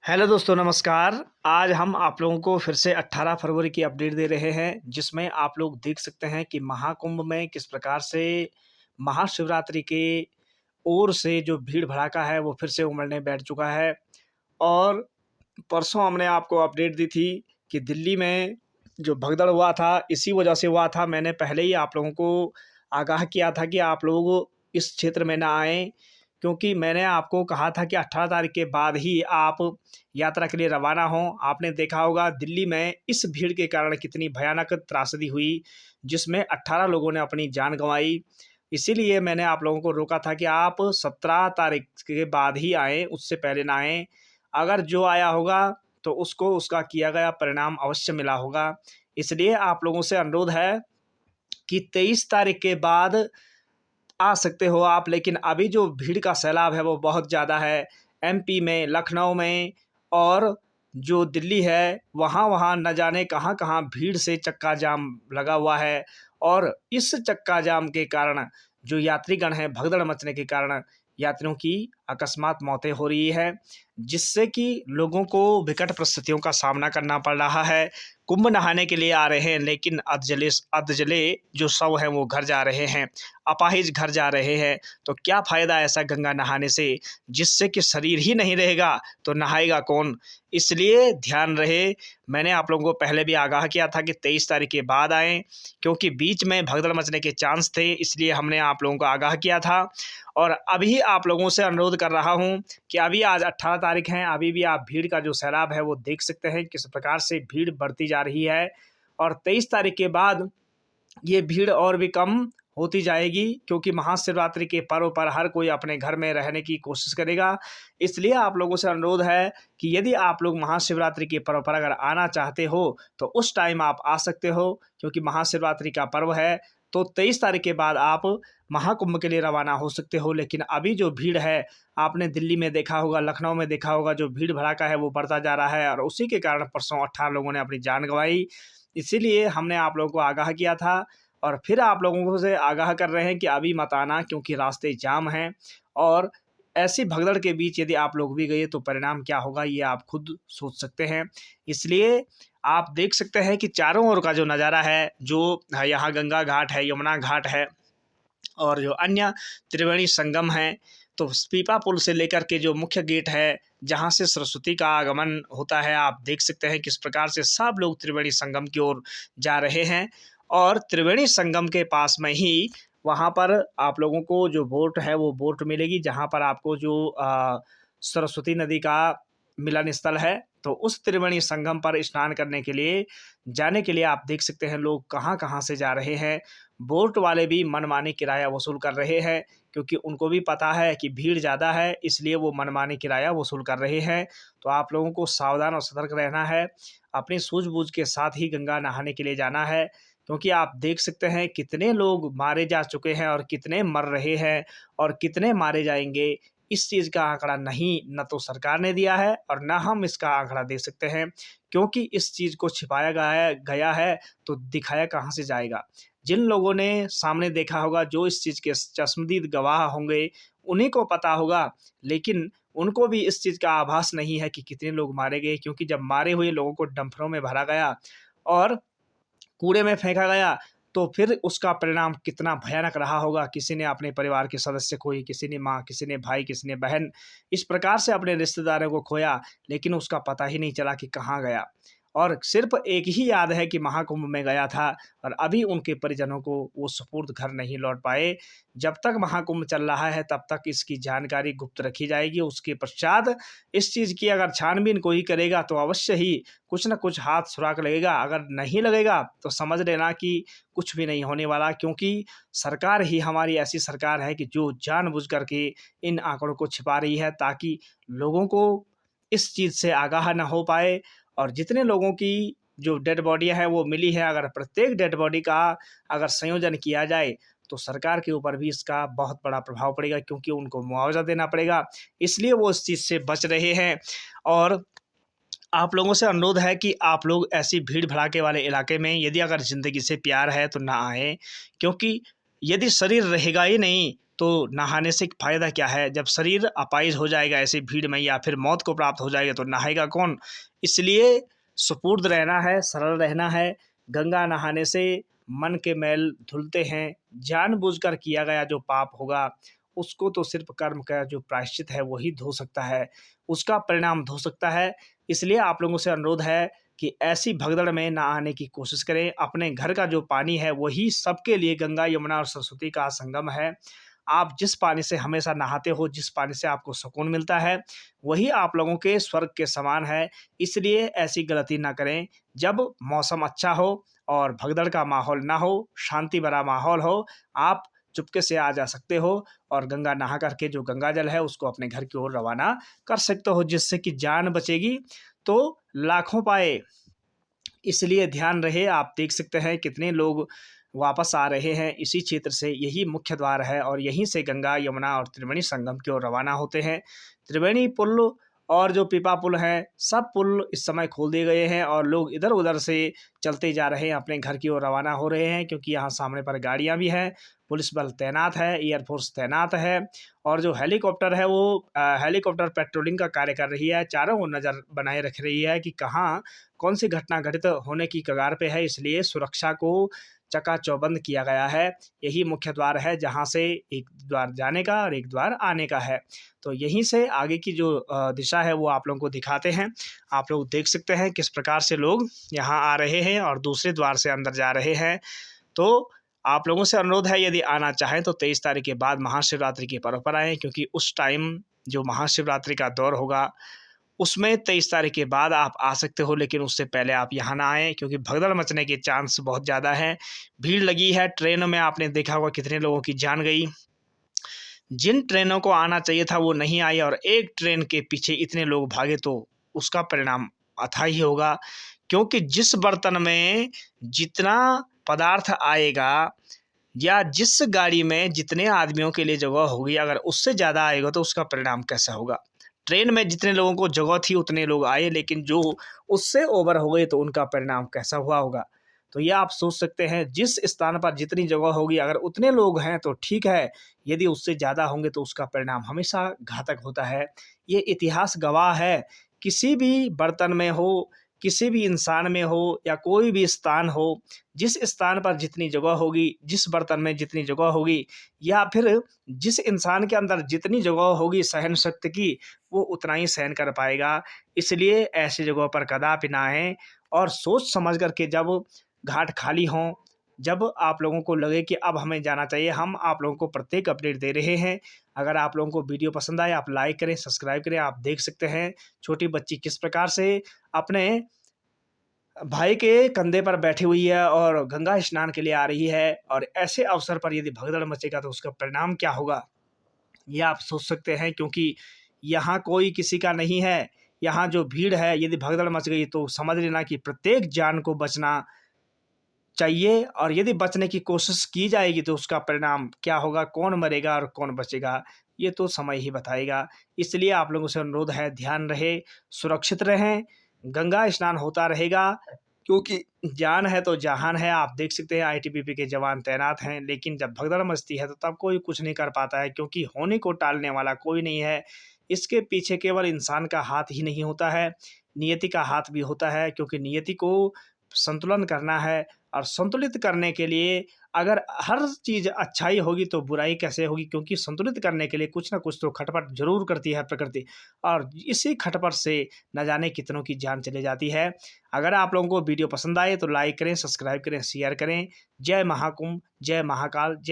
Hello दोस्तों, नमस्कार। आज हम आप लोगों को फिर से 18 फरवरी की अपडेट दे रहे हैं, जिसमें आप लोग देख सकते हैं कि महाकुंभ में किस प्रकार से महाशिवरात्रि के ओर से जो भीड़-भड़ाका है, वो फिर से उमड़ने बैठ चुका है। और परसों हमने आपको अपडेट दी थी कि दिल्ली में जो भगदड़ हुआ था, इसी वजह से हुआ था। मैंने पहले ही आप लोगों को आगाह किया था कि आप लोग इस क्षेत्र में ना आएँ, क्योंकि मैंने आपको कहा था कि 18 तारीख के बाद ही आप यात्रा के लिए रवाना हों। आपने देखा होगा दिल्ली में इस भीड़ के कारण कितनी भयानक त्रासदी हुई, जिसमें 18 लोगों ने अपनी जान गँवाई। इसीलिए मैंने आप लोगों को रोका था कि आप 17 तारीख के बाद ही आएँ, उससे पहले ना आएँ। अगर जो आया होगा तो उसको उसका किया गया परिणाम अवश्य मिला होगा। इसलिए आप लोगों से अनुरोध है कि 23 तारीख के बाद आ सकते हो आप, लेकिन अभी जो भीड़ का सैलाब है वो बहुत ज़्यादा है। एमपी में, लखनऊ में और जो दिल्ली है, वहाँ-वहाँ न जाने कहाँ-कहाँ भीड़ से चक्का जाम लगा हुआ है। और इस चक्का जाम के कारण जो यात्रीगण हैं, भगदड़ मचने के कारण यात्रियों की अकस्मात मौतें हो रही है, जिससे कि लोगों को विकट परिस्थितियों का सामना करना पड़ रहा है। कुंभ नहाने के लिए आ रहे हैं, लेकिन अधजले जो शव हैं वो घर जा रहे हैं, अपाहिज घर जा रहे हैं। तो क्या फ़ायदा ऐसा गंगा नहाने से, जिससे कि शरीर ही नहीं रहेगा तो नहाएगा कौन? इसलिए ध्यान रहे, मैंने आप लोगों को पहले भी आगाह किया था कि 23 तारीख के बाद आएँ, क्योंकि बीच में भगदड़ मचने के चांस थे, इसलिए हमने आप लोगों को आगाह किया था। और अभी आप लोगों से अनुरोध कर रहा हूँ कि अभी आज 18 तारीख है, अभी भी आप भीड़ का जो सैलाब है वो देख सकते हैं, किस प्रकार से भीड़ बढ़ती जा रही है। और 23 तारीख के बाद ये भीड़ और भी कम होती जाएगी, क्योंकि महाशिवरात्रि के पर्व पर हर कोई अपने घर में रहने की कोशिश करेगा। इसलिए आप लोगों से अनुरोध है कि यदि आप लोग महाशिवरात्रि के पर्व पर अगर आना चाहते हो तो उस टाइम आप आ सकते हो, क्योंकि महाशिवरात्रि का पर्व है। तो 23 तारीख के बाद आप महाकुंभ के लिए रवाना हो सकते हो। लेकिन अभी जो भीड़ है, आपने दिल्ली में देखा होगा, लखनऊ में देखा होगा, जो भीड़ भड़ाका है वो बढ़ता जा रहा है, और उसी के कारण परसों 18 लोगों ने अपनी जान गंवाई। इसीलिए हमने आप लोगों को आगाह किया था, और फिर आप लोगों को से आगाह कर रहे हैं कि अभी मत आना, क्योंकि रास्ते जाम हैं। और ऐसी भगदड़ के बीच यदि आप लोग भी गए तो परिणाम क्या होगा, ये आप खुद सोच सकते हैं। इसलिए आप देख सकते हैं कि चारों ओर का जो नज़ारा है, जो यहाँ गंगा घाट है, यमुना घाट है और जो अन्य त्रिवेणी संगम है, तो पीपा पुल से लेकर के जो मुख्य गेट है, जहाँ से सरस्वती का आगमन होता है, आप देख सकते हैं किस प्रकार से सब लोग त्रिवेणी संगम की ओर जा रहे हैं। और त्रिवेणी संगम के पास में ही वहाँ पर आप लोगों को जो बोट है वो बोट मिलेगी, जहाँ पर आपको जो सरस्वती नदी का मिलन स्थल है, तो उस त्रिवेणी संगम पर स्नान करने के लिए जाने के लिए आप देख सकते हैं लोग कहाँ-कहाँ से जा रहे हैं। बोट वाले भी मनमानी किराया वसूल कर रहे हैं, क्योंकि उनको भी पता है कि भीड़ ज़्यादा है, इसलिए वो मनमानी किराया वसूल कर रहे हैं। तो आप लोगों को सावधान और सतर्क रहना है, अपनी सूझबूझ के साथ ही गंगा नहाने के लिए जाना है, क्योंकि आप देख सकते हैं कितने लोग मारे जा चुके हैं और कितने मर रहे हैं और कितने मारे जाएँगे। इस चीज़ का आंकड़ा नहीं, न तो सरकार ने दिया है और न हम इसका आंकड़ा दे सकते हैं, क्योंकि इस चीज़ को छिपाया गया है, तो दिखाया कहाँ से जाएगा। जिन लोगों ने सामने देखा होगा, जो इस चीज़ के चश्मदीद गवाह होंगे, उन्हीं को पता होगा, लेकिन उनको भी इस चीज़ का आभास नहीं है कि कितने लोग मारे गए, क्योंकि जब मारे हुए लोगों को डंपरों में भरा गया और कूड़े में फेंका गया, तो फिर उसका परिणाम कितना भयानक रहा होगा। किसी ने अपने परिवार के सदस्य खोए, किसी ने माँ, किसी ने भाई, किसी ने बहन, इस प्रकार से अपने रिश्तेदारों को खोया, लेकिन उसका पता ही नहीं चला कि कहाँ गया। और सिर्फ़ एक ही याद है कि महाकुंभ में गया था, और अभी उनके परिजनों को वो सुपुर्द घर नहीं लौट पाए। जब तक महाकुंभ चल रहा है, तब तक इसकी जानकारी गुप्त रखी जाएगी। उसके पश्चात इस चीज़ की अगर छानबीन कोई करेगा, तो अवश्य ही कुछ न कुछ हाथ सुराग लगेगा। अगर नहीं लगेगा, तो समझ लेना कि कुछ भी नहीं होने वाला, क्योंकि सरकार ही हमारी ऐसी सरकार है कि जो जानबूझ कर के इन आंकड़ों को छिपा रही है, ताकि लोगों को इस चीज़ से आगाह ना हो पाए। और जितने लोगों की जो डेड बॉडियाँ हैं वो मिली है, अगर प्रत्येक डेड बॉडी का अगर संयोजन किया जाए, तो सरकार के ऊपर भी इसका बहुत बड़ा प्रभाव पड़ेगा, क्योंकि उनको मुआवज़ा देना पड़ेगा। इसलिए वो इस चीज़ से बच रहे हैं। और आप लोगों से अनुरोध है कि आप लोग ऐसी भीड़-भड़ाके वाले इलाके में यदि अगर ज़िंदगी से प्यार है तो ना आएँ, क्योंकि यदि शरीर रहेगा ही नहीं, तो नहाने से फ़ायदा क्या है? जब शरीर अपाहिज हो जाएगा ऐसी भीड़ में या फिर मौत को प्राप्त हो जाएगा तो नहाएगा कौन? इसलिए सुपुर्द रहना है, सरल रहना है। गंगा नहाने से मन के मैल धुलते हैं। जानबूझकर किया गया जो पाप होगा, उसको तो सिर्फ़ कर्म का जो प्रायश्चित है वही धो सकता है, उसका परिणाम धो सकता है। इसलिए आप लोगों से अनुरोध है कि ऐसी भगदड़ में ना आने की कोशिश करें। अपने घर का जो पानी है वही सबके लिए गंगा, यमुना और सरस्वती का संगम है। आप जिस पानी से हमेशा नहाते हो, जिस पानी से आपको सुकून मिलता है, वही आप लोगों के स्वर्ग के समान है। इसलिए ऐसी गलती ना करें। जब मौसम अच्छा हो और भगदड़ का माहौल ना हो, शांति भरा माहौल हो, आप चुपके से आ जा सकते हो और गंगा नहा कर के जो गंगा जल है उसको अपने घर की ओर रवाना कर सकते हो, जिससे कि जान बचेगी तो लाखों पाए। इसलिए ध्यान रहे। आप देख सकते हैं कितने लोग वापस आ रहे हैं इसी क्षेत्र से। यही मुख्य द्वार है और यहीं से गंगा, यमुना और त्रिवेणी संगम की ओर रवाना होते हैं। त्रिवेणी पुल और जो पीपा पुल हैं, सब पुल इस समय खोल दिए गए हैं और लोग इधर-उधर से चलते जा रहे हैं, अपने घर की ओर रवाना हो रहे हैं, क्योंकि यहाँ सामने पर गाड़ियाँ भी हैं, पुलिस बल तैनात है, एयर फोर्स तैनात है और जो हेलीकॉप्टर है वो हेलीकॉप्टर पेट्रोलिंग का कार्य कर रही है, चारों ओर नज़र बनाए रख रही है कि कहाँ कौन-सी घटना घटित होने की कगार पे है। इसलिए सुरक्षा को चकाचौबंद किया गया है। यही मुख्य द्वार है जहाँ से एक द्वार जाने का और एक द्वार आने का है। तो यहीं से आगे की जो दिशा है वो आप लोगों को दिखाते हैं। आप लोग देख सकते हैं किस प्रकार से लोग यहाँ आ रहे हैं और दूसरे द्वार से अंदर जा रहे हैं। तो आप लोगों से अनुरोध है, यदि आना चाहें तो 23 तारीख के बाद महाशिवरात्रि के पर्व पर आएँ, क्योंकि उस टाइम जो महाशिवरात्रि का दौर होगा उसमें 23 तारीख के बाद आप आ सकते हो, लेकिन उससे पहले आप यहाँ ना आएँ, क्योंकि भगदड़ मचने के चांस बहुत ज़्यादा हैं। भीड़ लगी है, ट्रेनों में आपने देखा होगा कितने लोगों की जान गई। जिन ट्रेनों को आना चाहिए था वो नहीं आई और एक ट्रेन के पीछे इतने लोग भागे, तो उसका परिणाम अथाही होगा। क्योंकि जिस बर्तन में जितना पदार्थ आएगा या जिस गाड़ी में जितने आदमियों के लिए जगह होगी, अगर उससे ज़्यादा आएगा तो उसका परिणाम कैसा होगा? ट्रेन में जितने लोगों को जगह थी उतने लोग आए, लेकिन जो उससे ओवर हो गए तो उनका परिणाम कैसा हुआ होगा? तो ये आप सोच सकते हैं, जिस स्थान पर जितनी जगह होगी अगर उतने लोग हैं तो ठीक है, यदि उससे ज़्यादा होंगे तो उसका परिणाम हमेशा घातक होता है। ये इतिहास गवाह है। किसी भी बर्तन में हो, किसी भी इंसान में हो या कोई भी स्थान हो, जिस स्थान पर जितनी जगह होगी, जिस बर्तन में जितनी जगह होगी या फिर जिस इंसान के अंदर जितनी जगह होगी सहन शक्ति की, वो उतना ही सहन कर पाएगा। इसलिए ऐसी जगहों पर कदापि ना आएँ और सोच समझ कर के, जब घाट खाली हों, जब आप लोगों को लगे कि अब हमें जाना चाहिए, हम आप लोगों को प्रत्येक अपडेट दे रहे हैं। अगर आप लोगों को वीडियो पसंद आए, आप लाइक करें, सब्सक्राइब करें। आप देख सकते हैं छोटी बच्ची किस प्रकार से अपने भाई के कंधे पर बैठी हुई है और गंगा स्नान के लिए आ रही है, और ऐसे अवसर पर यदि भगदड़ मचेगा तो उसका परिणाम क्या होगा, ये आप सोच सकते हैं। क्योंकि यहाँ कोई किसी का नहीं है। यहाँ जो भीड़ है, यदि भगदड़ मच गई तो समझ लेना कि प्रत्येक जान को बचना चाहिए, और यदि बचने की कोशिश की जाएगी तो उसका परिणाम क्या होगा, कौन मरेगा और कौन बचेगा, ये तो समय ही बताएगा। इसलिए आप लोगों से अनुरोध है, ध्यान रहे, सुरक्षित रहें, गंगा स्नान होता रहेगा, क्योंकि जान है तो जहान है। आप देख सकते हैं आईटीबीपी के जवान तैनात हैं, लेकिन जब भगदड़ मचती है तो तब कोई कुछ नहीं कर पाता है, क्योंकि होने को टालने वाला कोई नहीं है। इसके पीछे केवल इंसान का हाथ ही नहीं होता है, नियति का हाथ भी होता है, क्योंकि नियति को संतुलन करना है और संतुलित करने के लिए अगर हर चीज़ अच्छाई होगी तो बुराई कैसे होगी, क्योंकि संतुलित करने के लिए कुछ ना कुछ तो खटपट जरूर करती है प्रकृति, और इसी खटपट से न जाने कितनों की जान चली जाती है। अगर आप लोगों को वीडियो पसंद आए तो लाइक करें, सब्सक्राइब करें, शेयर करें। जय महाकुंभ, जय महाकाल, जय